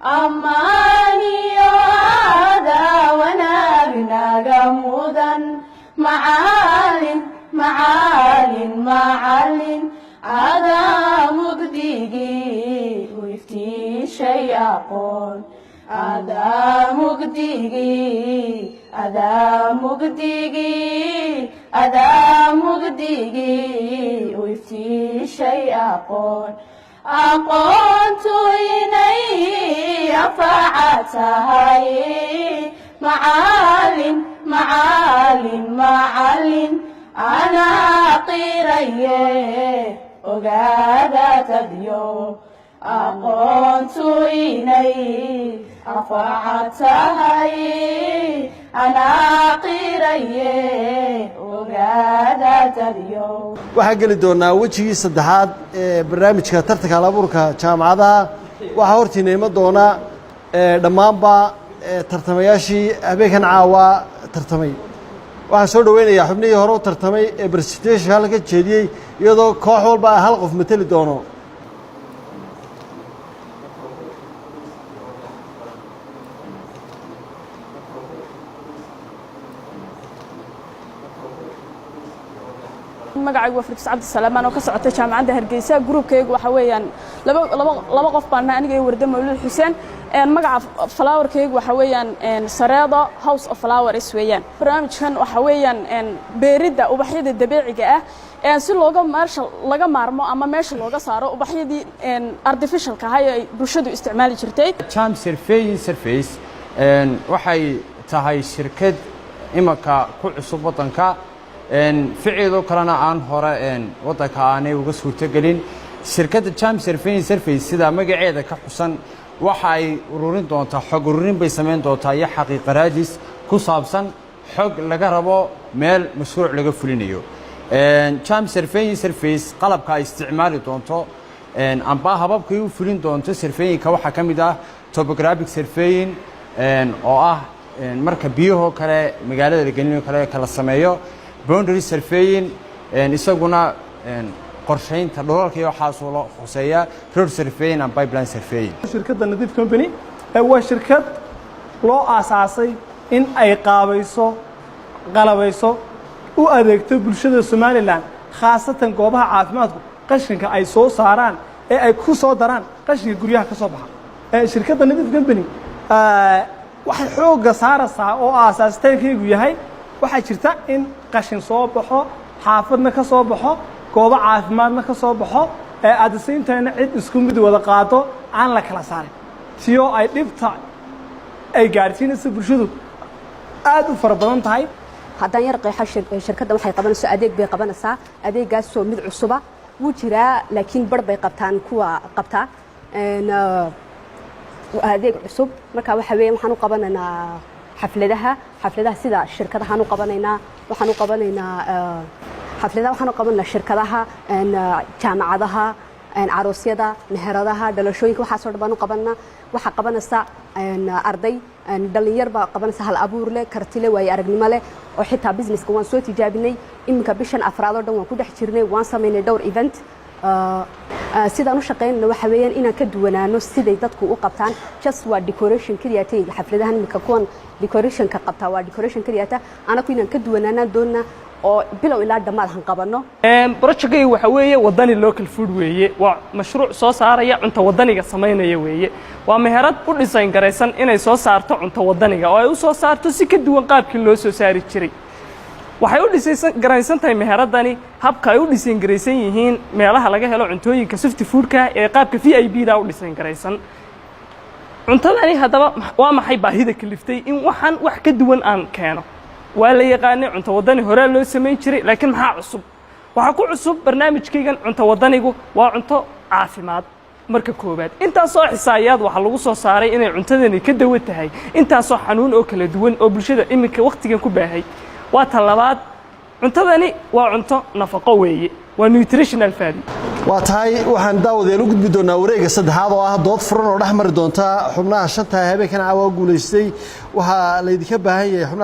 أماني هذا ونابنا جمودا معال هذا مقديجي ويفتي شيء أقول هذا مقديجي ويفتي شيء أقول أقنت إني أفعتهاي معال أنا قيري وقادة تديو أقنت إني أفعتهاي أنا قيري وقادة تديو waxaa geli doonaa wejigii saddexaad ee barnaamijka tartanka hal-abuurka jaamacadaha waxaa hortiina iman doona dhammaanba tartamayaashii habeenkan caawa tartamay waxaan soo dhaweynayaa xubnihii hore u tartamay ee presentation halka jeediyey iyadoo koox walba hal qof matali doono magacaygu waa Firdaws Cabdi Salaamaan oo ka socotay jaamacadda Hargeysa groupkaygu waxa weeyaan laba qof baan aniga iyo Warda Mawlid Xuseen magaca flowerkaygu waxa weeyaan Sareedo House of Flowers weeyaan barnaamijkan waxa weeyaan beerida ubaxyada dabiiciga ah si laga maarmo ama meesha looga saaro ubaxyadii artificialka ah ee bulshadu isticmaali jirtay Charm Surface waxay tahay shirkad imaka ku cusub wadanka ficiloo kalena aan hore wadanka aanay uga suurtagelin shirkadda Charm Surface sida magaceeda ka xusan waxa ay ururin doontaa xog ururin bay sameyn doontaa iyo xaqiiqo raadis ku saabsan xog laga rabo meel mashruuc laga fulinayo Charm Surface qalabka ay isticmaali doonto amba hababka ay u fulin doonto surveyinka waxa kamid ah topographic surveying oo ah marka biyaha kale magaalada la gelinayo kala sameeyo boundary surveying isaguna qorsheynta dhulalka iyo waxa soo loo xuseeyaa road surveying and pipeline surveying shirkadda Nadiif Company waa shirkad loo aasaasay in ay qalabayso u adeegto bulshada Soomaaliland khaasatan goobaha caafimaadku qashinka ay soo saaraan ee ay ku soo daraan qashinka guryaha ka soo baxa shirkadda Nadiif Company waxay xoogga saaraysaa oo aasaastaykeegu yahay waxaa jirta in qashin soo baxo xaafadna ka soo baxo goobo caafimaadna ka soo baxo at the same time cid isku mid wada qaado aan la kala saarin tiyo ay dhibta ay gaarsiinayso bulshadu aad u fara badan tahay haddaan yar qeexa shirkadda waxay qabanaysaa adeeg bay qabanaysaa adeegaas oo mid cusuba wuu jiraa laakiin bar bay qabtaan kuwa qabtaa adeeg cusub marka waxa weeye waxaan u qabanaynaa xafladaha sida shirkadaha aan u qabanaynaa waxaan u qabanaynaa shirkadaha jaamacadaha aroosyada meheradaha dhalashooyinka waxa soo dhan u qabanaa waxa qabanaysa arday dhalinyar baa qabanaysa hal abuur leh karti leh way aragnimo leh oo xitaa businesska waan soo tijaabinay iminka bishan afraad oo dhan waan ku dhex jirnay waan sameynay dhowr event sidaan u shaqeynayna waxa weeyaan inaan ka duwanaano siday dadku u qabtaan just waa decoration kaliya tay xafladahan iminka kuwan decoration ka qabtaa waa decoration kaliya ta anaku inaan ka duwanaanaan doona oo bilow ilaa dhamaad han qabano projectay waxa weeye wadani local food weeye waa mashruuc soo saaraya cunto wadaniga sameynaya weeye waa meherad u design gareysan inay soo saarto cunto wadaniga oo ay u soo saarto si ka duwan qaabkii loo soo saari jiray waxay u design gareysan tahay meheradani habka ay u design gareysan yihiin meelaha laga helo cuntooyinka soft foodka ee qaabka VIP da u design gareysan cuntadani hadaba waa maxay baahida kaliftay in waxan wax ka duwan aan keeno waa la yaqaanay cunto wadani hore loo sameyn jiray laakiin maxaa cusub waxa ku cusub barnaamijkaygan cunto wadanigu waa cunto caafimaad marka koobaad intaas oo xisaayaad waxa lagu soo saaray inay cuntadani ka dawo tahay intaas oo xanuun oo kala duwan oo bulshada iminka waqtigan ku baahay waa talabaad cuntadani waa cunto nafaqo weeye waa nutritional value waa tahay waxaan daawadeen u gudbi doonaa wareegga saddexaad oo ah dood furan oo dhex mari doonta xubnaha shanta habeenkan caawa guuleystay waxa la idinka baahan yahay xubnaha